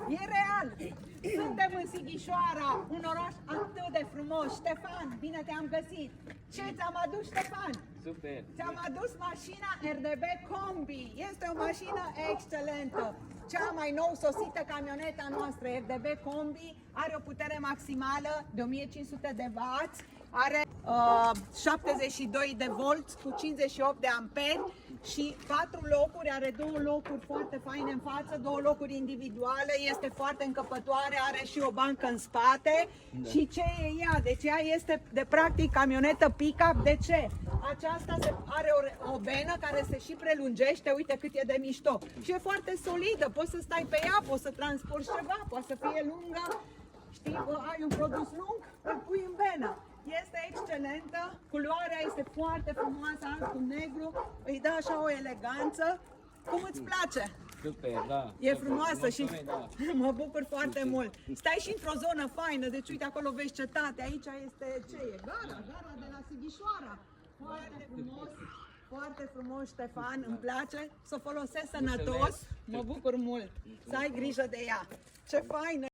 E real! Suntem în Sighișoara, un oraș atât de frumos. Ștefan, bine te-am găsit! Ce ți-am adus, Ștefan? Super! Ți-am adus mașina RDB Combi. Este o mașină excelentă. Cea mai nou sosită camioneta noastră RDB Combi are o putere maximală de 1500 de W, are 72 de volți cu 58 de amperi și 4 locuri, are 2 locuri foarte faine în față, 2 locuri individuale, este foarte încăpătoare, are și o bancă în spate. Da. Și ce e ea? Deci ea este de practic camionetă pick-up. De ce? Aceasta are o benă care se și prelungește, uite cât e de mișto. Și e foarte solidă, poți să stai pe ea, poți să transporti ceva, poate să fie lungă. Știi, ai un produs lung, îl pui în benă. Este excelentă, culoarea este foarte frumoasă, alb cu negru, îi dă așa o eleganță. Cum îți place? Super, da. E frumoasă și da. mă bucur foarte mult. Stai și într-o zonă faină, deci uite acolo vezi cetate, aici este ce e? Gara de la Sighișoara. Foarte frumos, Ștefan, îmi place, să o folosesc sănătos, mă bucur mult. Să ai grijă de ea. Ce faină!